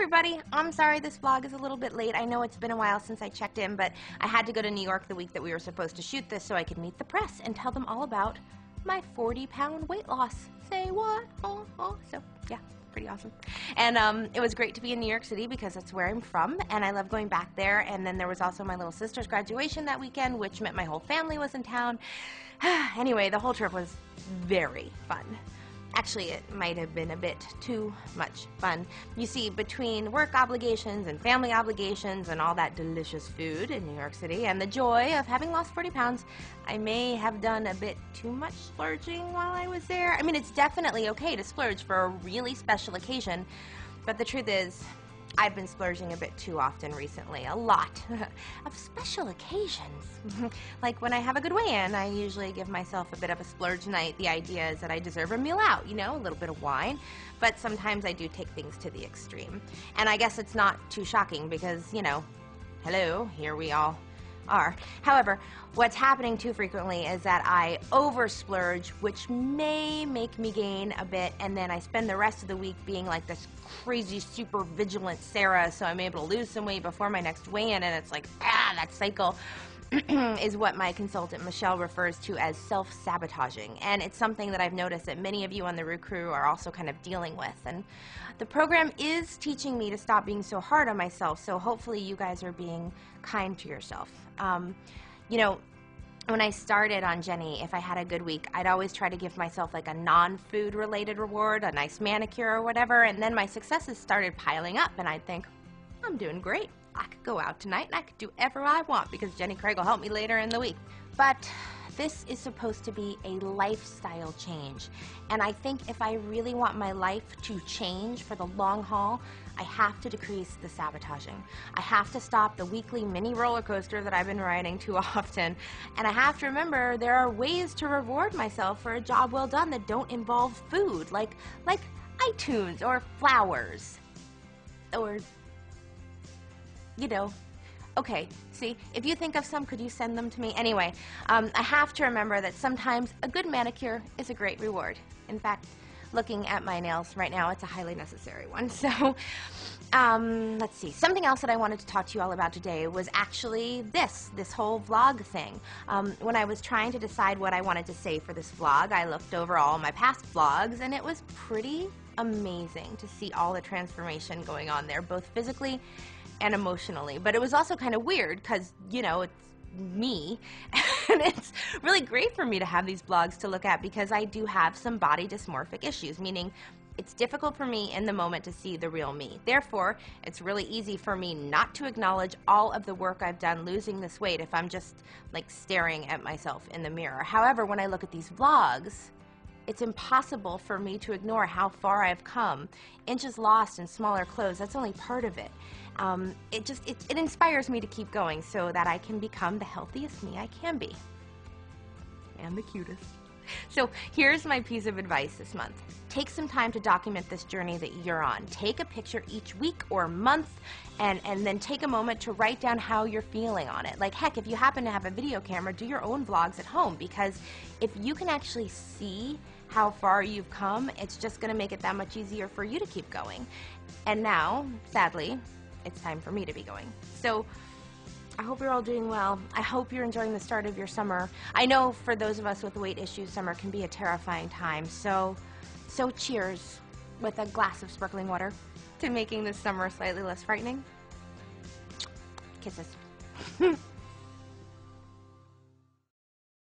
everybody, I'm sorry this vlog is a little bit late. I know it's been a while since I checked in, but I had to go to New York the week that we were supposed to shoot this so I could meet the press and tell them all about my 40-pound weight loss. Say what? So yeah, pretty awesome. And it was great to be in New York City because that's where I'm from, and I love going back there. And then there was also my little sister's graduation that weekend, which meant my whole family was in town. Anyway, the whole trip was very fun. Actually, it might have been a bit too much fun. You see, between work obligations and family obligations and all that delicious food in New York City and the joy of having lost 40 pounds, I may have done a bit too much splurging while I was there. I mean, it's definitely okay to splurge for a really special occasion, but the truth is, I've been splurging a bit too often recently, a lot of special occasions. Like when I have a good weigh-in, I usually give myself a bit of a splurge night. The idea is that I deserve a meal out, you know, a little bit of wine, but sometimes I do take things to the extreme. And I guess it's not too shocking because, you know, hello, here we all are. However, what's happening too frequently is that I over splurge, which may make me gain a bit, and then I spend the rest of the week being like this crazy super vigilant Sarah, so I'm able to lose some weight before my next weigh-in, and it's like, that cycle is what my consultant Michelle refers to as self-sabotaging, and it's something that I've noticed that many of you on the Rue crew are also kind of dealing with. And the program is teaching me to stop being so hard on myself, so hopefully you guys are being kind to yourself. You know, when I started on Jenny, if I had a good week, I'd always try to give myself like a non-food related reward, a nice manicure or whatever, and then my successes started piling up, and I'd think, I'm doing great. I could go out tonight and I could do whatever I want because Jenny Craig will help me later in the week. But this is supposed to be a lifestyle change, and I think if I really want my life to change for the long haul, I have to decrease the sabotaging. I have to stop the weekly mini roller coaster that I've been riding too often, and I have to remember there are ways to reward myself for a job well done that don't involve food, like iTunes or flowers or, you know. Okay, see, if you think of some, could you send them to me? Anyway, I have to remember that sometimes a good manicure is a great reward. In fact, looking at my nails right now, it's a highly necessary one. So, let's see. Something else that I wanted to talk to you all about today was actually this whole vlog thing. When I was trying to decide what I wanted to say for this vlog, I looked over all my past vlogs, and it was pretty amazing to see all the transformation going on there, both physically and emotionally. But it was also kind of weird because, you know, it's me, and it's really great for me to have these vlogs to look at because I do have some body dysmorphic issues, meaning it's difficult for me in the moment to see the real me. Therefore, it's really easy for me not to acknowledge all of the work I've done losing this weight if I'm just like staring at myself in the mirror. However, when I look at these vlogs, it's impossible for me to ignore how far I've come. Inches lost in smaller clothes, that's only part of it. It inspires me to keep going so that I can become the healthiest me I can be. And the cutest. So here's my piece of advice this month. Take some time to document this journey that you're on. Take a picture each week or month, and then take a moment to write down how you're feeling on it. Like, heck, if you happen to have a video camera, do your own vlogs at home, because if you can actually see how far you've come, it's just going to make it that much easier for you to keep going. And now, sadly, it's time for me to be going. So I hope you're all doing well. I hope you're enjoying the start of your summer. I know for those of us with weight issues, summer can be a terrifying time. So cheers with a glass of sparkling water to making this summer slightly less frightening. Kisses.